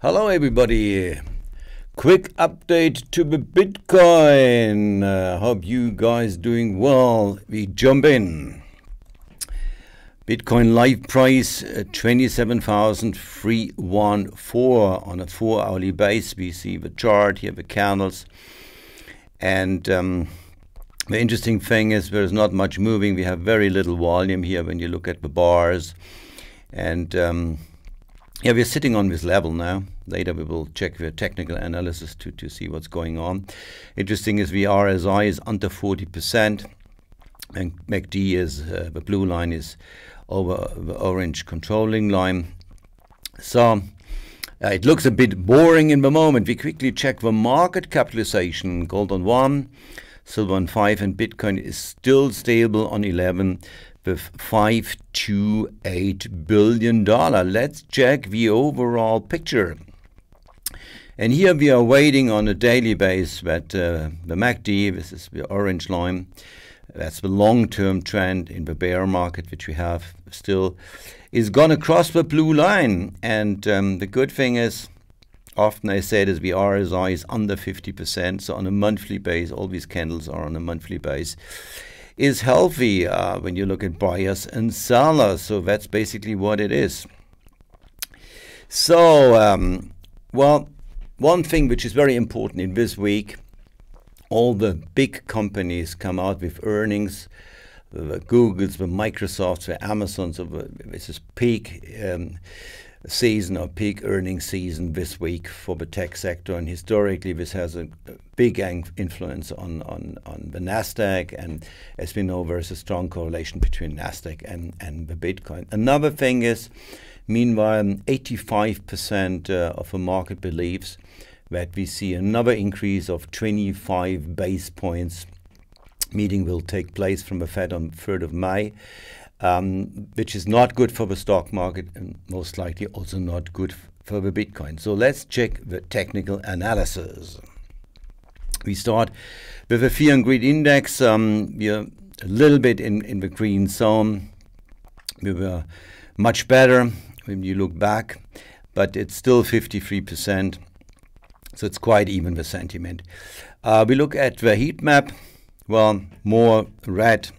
Hello everybody, quick update to the Bitcoin. Hope you guys doing well. We jump in. Bitcoin live price 27,314 on a 4-hourly base. We see the chart here, the candles, and the interesting thing is there's not much moving. We have very little volume here when you look at the bars, and yeah, we're sitting on this level now. Later we will check the technical analysis to see what's going on. Interesting is the RSI is under 40%, and MACD is the blue line is over the orange controlling line. So it looks a bit boring in the moment. We quickly check the market capitalization. Gold on 1, silver on 5, and Bitcoin is still stable on 11 with $528 billion. Let's check the overall picture. And here we are waiting on a daily base that the MACD, this is the orange line, that's the long-term trend in the bear market, which we have still, is gonna cross the blue line. And the good thing is, often I say this, the RSI is under 50%, so on a monthly base, all these candles are on a monthly base, is healthy when you look at buyers and sellers. So that's basically what it is. So, well, one thing which is very important in this week, all the big companies come out with earnings, the Googles, the Microsofts, the Amazons. So this is peak season or peak earnings season this week for the tech sector, and historically this has a big influence on the Nasdaq, and as we know there's a strong correlation between Nasdaq and the Bitcoin. Another thing is, meanwhile, 85% of the market believes that we see another increase of 25 base points. Meeting will take place from the Fed on 3rd of May. Which is not good for the stock market and most likely also not good for the Bitcoin. So let's check the technical analysis. We start with the Fear and Greed Index. We are a little bit in the green zone. We were much better when you look back, but it's still 53%. So it's quite even, the sentiment. We look at the heat map. Well, more red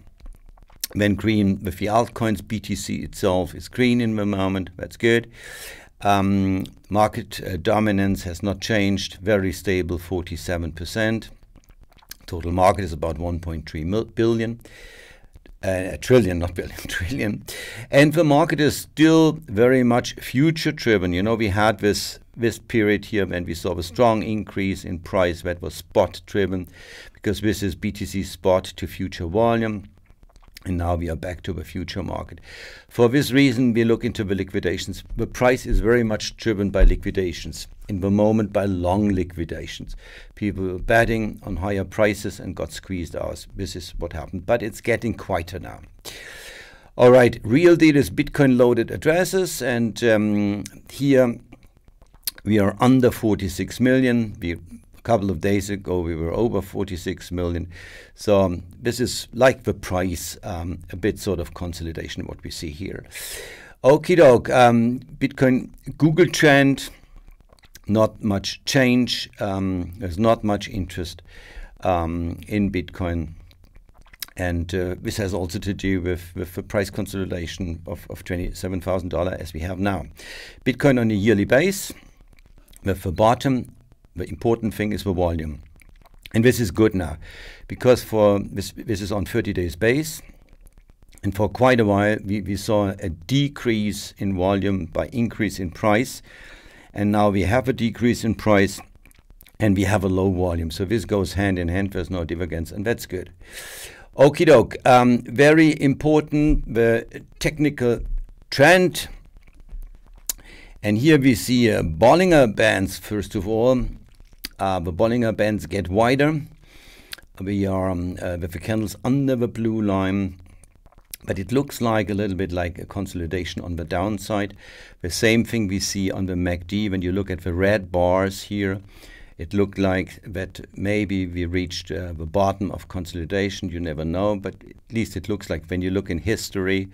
than green with the altcoins. BTC itself is green in the moment. That's good. Market dominance has not changed. Very stable, 47%. Total market is about 1.3 billion. Trillion, not billion, trillion. And the market is still very much future driven. You know, we had this period here when we saw a strong increase in price that was spot driven, because this is BTC spot to future volume. And now we are back to the future market. For this reason, we look into the liquidations. The price is very much driven by liquidations. In the moment, by long liquidations. People were betting on higher prices and got squeezed out. This is what happened. But it's getting quieter now. All right, real deal is Bitcoin loaded addresses. And here we are under 46 million. A couple of days ago we were over 46 million. So this is like the price, a bit sort of consolidation what we see here. Okie doke, Bitcoin Google trend, not much change. There's not much interest in Bitcoin, and this has also to do with the price consolidation of $27,000 as we have now. Bitcoin on a yearly base with the bottom. The important thing is the volume. And this is good now, because for this is on 30 days base. And for quite a while, we saw a decrease in volume by increase in price. And now we have a decrease in price and we have a low volume. So this goes hand in hand. There's no divergence, and that's good. Okie doke. Very important, the technical trend. And here we see Bollinger Bands, first of all. The Bollinger Bands get wider. We are with the candles under the blue line, but it looks like a little bit like a consolidation on the downside. The same thing we see on the MACD. When you look at the red bars here, it looked like that maybe we reached the bottom of consolidation. You never know, but at least it looks like, when you look in history,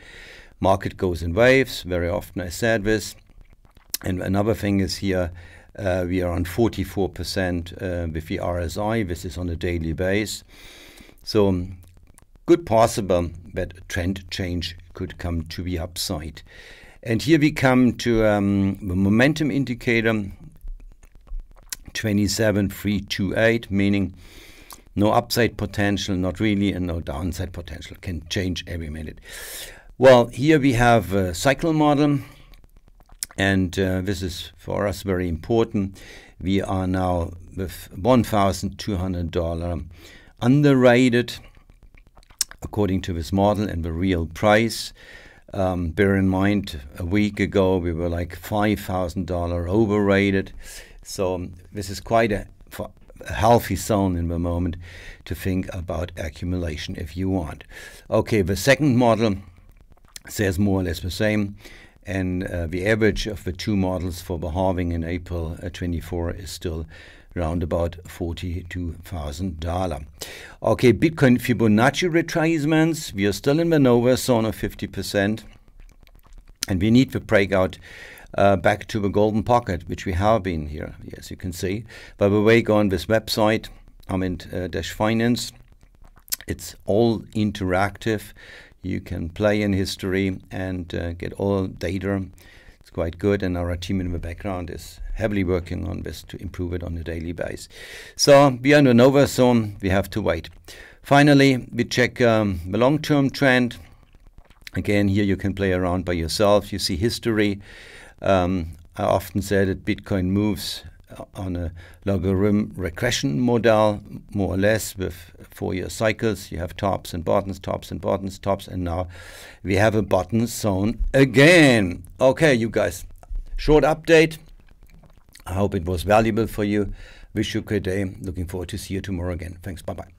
market goes in waves. Very often I said this. And another thing is here, We are on 44% with the RSI. This is on a daily base. So good possible that a trend change could come to the upside. And here we come to the momentum indicator, 27,328, meaning no upside potential, not really, and no downside potential. Can change every minute. Well, here we have a cycle model, and this is for us very important. We are now with $1,200 underrated according to this model and the real price. Bear in mind, a week ago we were like $5,000 overrated. So this is quite a healthy zone in the moment to think about accumulation if you want. Okay, the second model says more or less the same, and the average of the two models for the halving in April 24 is still around about $42,000. Okay, Bitcoin Fibonacci retracements, we are still in the Nova zone of 50%, and we need the breakout back to the golden pocket, which we have been here, as you can see. By the way, go on this website, Armin-Finance. It's all interactive. You can play in history and get all data. It's quite good, and our team in the background is heavily working on this to improve it on a daily basis. So we are in the Nova zone. We have to wait. Finally, we check the long-term trend. Again, here you can play around by yourself. You see history. I often say that Bitcoin moves on a logarithm regression model, more or less, with 4-year cycles. You have tops and bottoms, tops and bottoms, tops, and now we have a bottom zone again. Okay, you guys, short update. I hope it was valuable for you. Wish you a good day. Looking forward to see you tomorrow again. Thanks. Bye-bye.